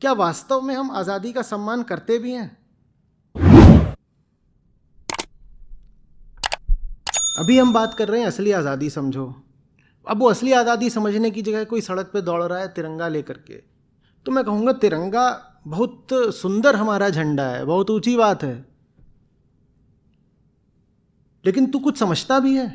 क्या वास्तव में हम आज़ादी का सम्मान करते भी हैं? अभी हम बात कर रहे हैं असली आज़ादी समझो। अब वो असली आज़ादी समझने की जगह कोई सड़क पे दौड़ रहा है तिरंगा लेकर के, तो मैं कहूँगा तिरंगा बहुत सुंदर हमारा झंडा है, बहुत ऊंची बात है, लेकिन तू कुछ समझता भी है?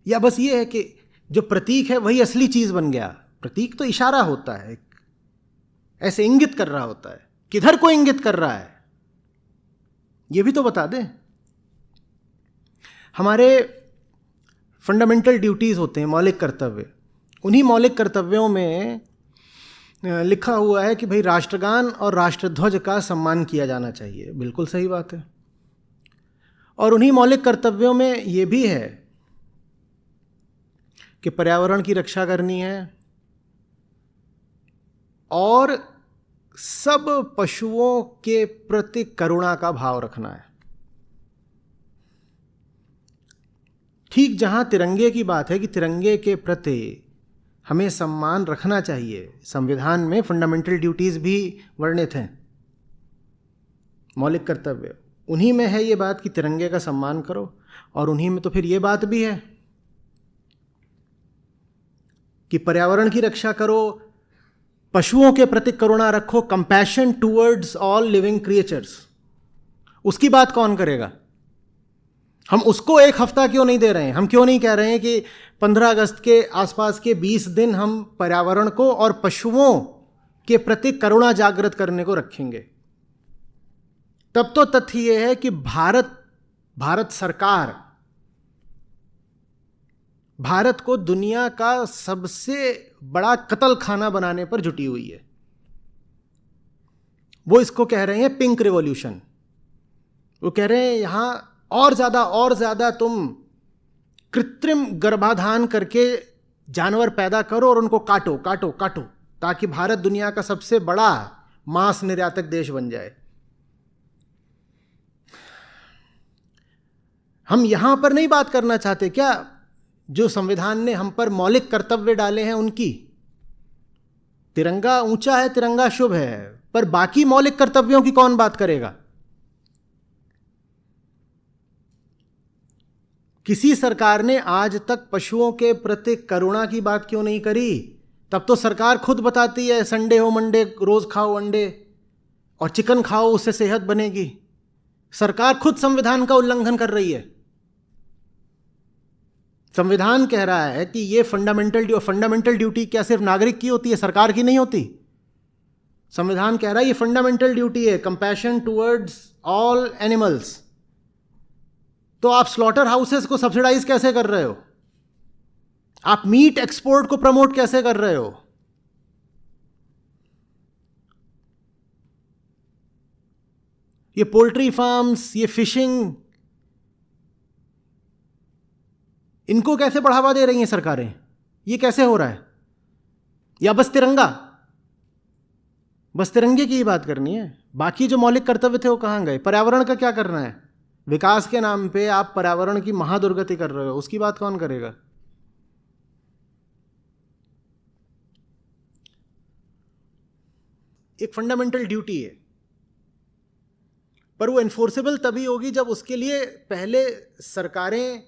या बस ये है कि जो प्रतीक है वही असली चीज बन गया? प्रतीक तो इशारा होता है, ऐसे इंगित कर रहा होता है, किधर को इंगित कर रहा है ये भी तो बता दे। हमारे फंडामेंटल ड्यूटीज होते हैं, मौलिक कर्तव्य। उन्हीं मौलिक कर्तव्यों में लिखा हुआ है कि भाई राष्ट्रगान और राष्ट्रध्वज का सम्मान किया जाना चाहिए। बिल्कुल सही बात है। और उन्हीं मौलिक कर्तव्यों में ये भी है कि पर्यावरण की रक्षा करनी है और सब पशुओं के प्रति करुणा का भाव रखना है। ठीक जहां तिरंगे की बात है कि तिरंगे के प्रति हमें सम्मान रखना चाहिए, संविधान में फंडामेंटल ड्यूटीज भी वर्णित हैं, मौलिक कर्तव्य। उन्हीं में है ये बात कि तिरंगे का सम्मान करो, और उन्हीं में तो फिर ये बात भी है कि पर्यावरण की रक्षा करो, पशुओं के प्रति करुणा रखो, compassion towards all living creatures. उसकी बात कौन करेगा? हम उसको एक हफ्ता क्यों नहीं दे रहे हैं? हम क्यों नहीं कह रहे हैं कि 15 अगस्त के आसपास के 20 दिन हम पर्यावरण को और पशुओं के प्रति करुणा जागृत करने को रखेंगे? तब तो तथ्य यह है कि भारत सरकार भारत को दुनिया का सबसे बड़ा कत्ल खाना बनाने पर जुटी हुई है। वो इसको कह रहे हैं पिंक रिवॉल्यूशन। वो कह रहे हैं यहां और ज्यादा तुम कृत्रिम गर्भाधान करके जानवर पैदा करो और उनको काटो काटो काटो, ताकि भारत दुनिया का सबसे बड़ा मांस निर्यातक देश बन जाए। हम यहां पर नहीं बात करना चाहते क्या जो संविधान ने हम पर मौलिक कर्तव्य डाले हैं उनकी? तिरंगा ऊंचा है, तिरंगा शुभ है, पर बाकी मौलिक कर्तव्यों की कौन बात करेगा? किसी सरकार ने आज तक पशुओं के प्रति करुणा की बात क्यों नहीं करी? तब तो सरकार खुद बताती है संडे हो मंडे रोज खाओ अंडे और चिकन खाओ, उससे सेहत बनेगी। सरकार खुद संविधान का उल्लंघन कर रही है। संविधान कह रहा है कि ये फंडामेंटल ड्यूटी क्या सिर्फ नागरिक की होती है, सरकार की नहीं होती? संविधान कह रहा है ये फंडामेंटल ड्यूटी है, कंपैशन टुवर्ड्स ऑल एनिमल्स। तो आप स्लॉटर हाउसेस को सब्सिडाइज कैसे कर रहे हो? आप मीट एक्सपोर्ट को प्रमोट कैसे कर रहे हो? ये पोल्ट्री फार्म्स, ये फिशिंग, इनको कैसे बढ़ावा दे रही हैं सरकारें? ये कैसे हो रहा है? या बस तिरंगे की ही बात करनी है? बाकी जो मौलिक कर्तव्य थे वो कहां गए? पर्यावरण का क्या करना है? विकास के नाम पे आप पर्यावरण की महादुर्गति कर रहे हो, उसकी बात कौन करेगा? एक फंडामेंटल ड्यूटी है, पर वो एनफोर्सेबल तभी होगी जब उसके लिए पहले सरकारें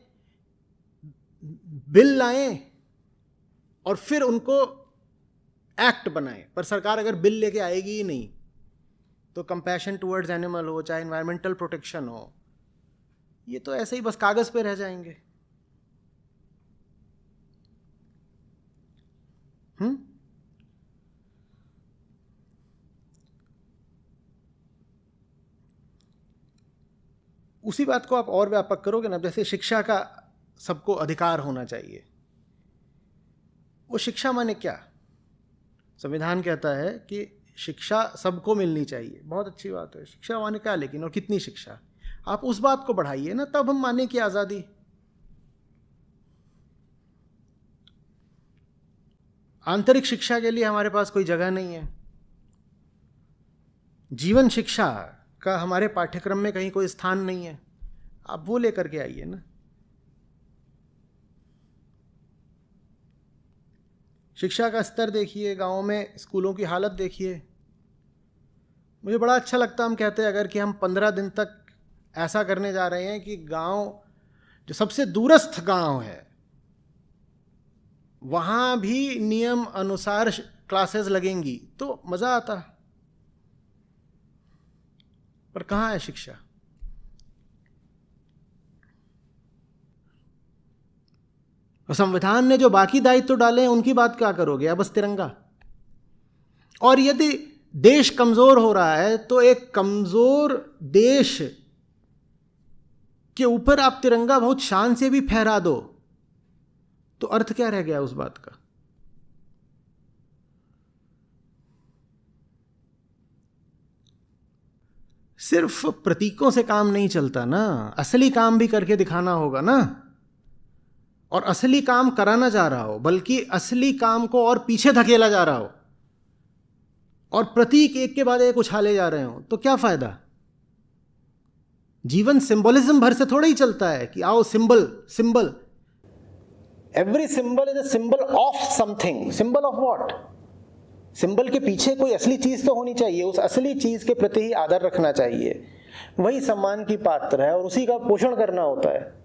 बिल लाएं और फिर उनको एक्ट बनाएं। पर सरकार अगर बिल लेके आएगी ही नहीं तो कंपैशन टुवर्ड्स एनिमल हो, चाहे एनवायरमेंटल प्रोटेक्शन हो, ये तो ऐसे ही बस कागज पे रह जाएंगे। उसी बात को आप और व्यापक करोगे ना, जैसे शिक्षा का सबको अधिकार होना चाहिए। वो शिक्षा माने क्या? संविधान कहता है कि शिक्षा सबको मिलनी चाहिए, बहुत अच्छी बात है। शिक्षा माने क्या लेकिन, और कितनी शिक्षा? आप उस बात को बढ़ाइए ना, तब हम माने कि आज़ादी। आंतरिक शिक्षा के लिए हमारे पास कोई जगह नहीं है। जीवन शिक्षा का हमारे पाठ्यक्रम में कहीं कोई स्थान नहीं है। आप वो लेकर के आइए ना। शिक्षा का स्तर देखिए, गाँव में स्कूलों की हालत देखिए। मुझे बड़ा अच्छा लगता, हम कहते हैं अगर कि हम 15 दिन तक ऐसा करने जा रहे हैं कि गांव, जो सबसे दूरस्थ गांव है, वहाँ भी नियम अनुसार क्लासेस लगेंगी तो मज़ा आता। पर कहाँ है शिक्षा? और संविधान ने जो बाकी दायित्व तो डाले हैं उनकी बात क्या करोगे? या बस तिरंगा? और यदि देश कमजोर हो रहा है तो एक कमजोर देश के ऊपर आप तिरंगा बहुत शान से भी फहरा दो तो अर्थ क्या रह गया उस बात का? सिर्फ प्रतीकों से काम नहीं चलता ना, असली काम भी करके दिखाना होगा ना। और असली काम कराना जा रहा हो, बल्कि असली काम को और पीछे धकेला जा रहा हो और प्रतीक एक के बाद एक उछाले जा रहे हो तो क्या फायदा? जीवन सिंबलिज्म भर से थोड़ा ही चलता है कि आओ symbol symbol. Every symbol is a symbol of something. Symbol of what? Symbol के पीछे कोई असली चीज तो होनी चाहिए, उस असली चीज के प्रति ही आदर रखना चाहिए, वही सम्मान की पात्र है और उसी का पोषण करना होता है।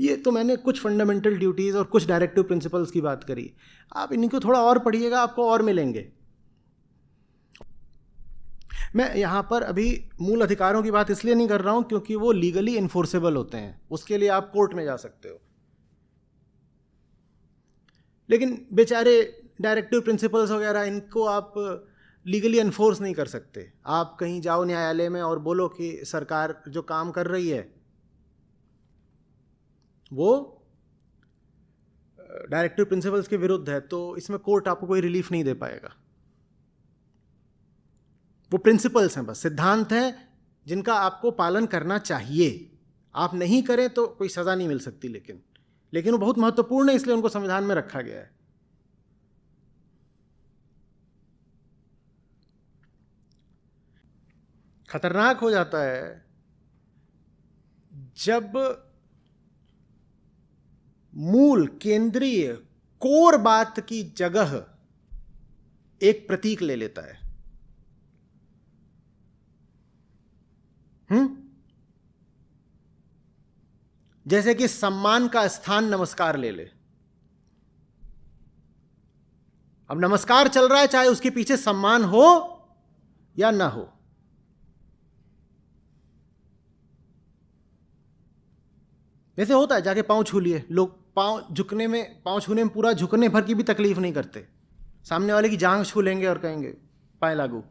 ये तो मैंने कुछ फंडामेंटल ड्यूटीज और कुछ डायरेक्टिव प्रिंसिपल्स की बात करी। आप इनको थोड़ा और पढ़िएगा, आपको और मिलेंगे। मैं यहाँ पर अभी मूल अधिकारों की बात इसलिए नहीं कर रहा हूँ क्योंकि वो लीगली इन्फोर्सेबल होते हैं, उसके लिए आप कोर्ट में जा सकते हो। लेकिन बेचारे डायरेक्टिव प्रिंसिपल्स वगैरह, इनको आप लीगली एनफोर्स नहीं कर सकते। आप कहीं जाओ न्यायालय में और बोलो कि सरकार जो काम कर रही है वो डायरेक्टिव प्रिंसिपल्स के विरुद्ध है, तो इसमें कोर्ट आपको कोई रिलीफ नहीं दे पाएगा। वो प्रिंसिपल्स हैं, बस सिद्धांत हैं जिनका आपको पालन करना चाहिए। आप नहीं करें तो कोई सज़ा नहीं मिल सकती, लेकिन वो बहुत महत्वपूर्ण है, इसलिए उनको संविधान में रखा गया है। खतरनाक हो जाता है जब मूल केंद्रीय कोर बात की जगह एक प्रतीक ले लेता है। जैसे कि सम्मान का स्थान नमस्कार ले ले। अब नमस्कार चल रहा है, चाहे उसके पीछे सम्मान हो या ना हो। जैसे होता है, जाके पांव छू लिए लोग, पांव छूने में पूरा झुकने भर की भी तकलीफ नहीं करते, सामने वाले की जांघ छू लेंगे और कहेंगे पाए लागू।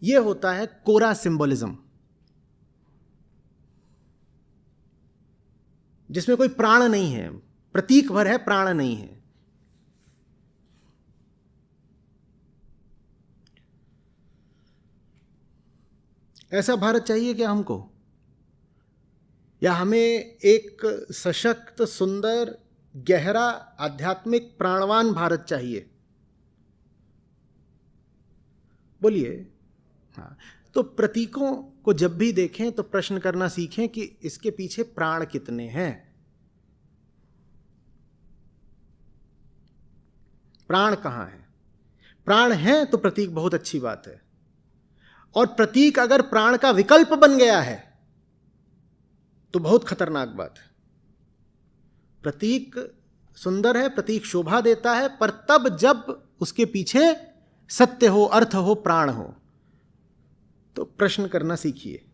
यह होता है कोरा सिंबलिज्म, जिसमें कोई प्राण नहीं है, प्रतीक भर है, प्राण नहीं है। ऐसा भारत चाहिए क्या हमको? या हमें एक सशक्त, सुंदर, गहरा, आध्यात्मिक, प्राणवान भारत चाहिए? बोलिए। हाँ, तो प्रतीकों को जब भी देखें तो प्रश्न करना सीखें कि इसके पीछे प्राण कितने हैं। प्राण कहाँ है? प्राण है तो प्रतीक बहुत अच्छी बात है, और प्रतीक अगर प्राण का विकल्प बन गया है तो बहुत खतरनाक बात है। प्रतीक सुंदर है, प्रतीक शोभा देता है, पर तब जब उसके पीछे सत्य हो, अर्थ हो, प्राण हो। तो प्रश्न करना सीखिए।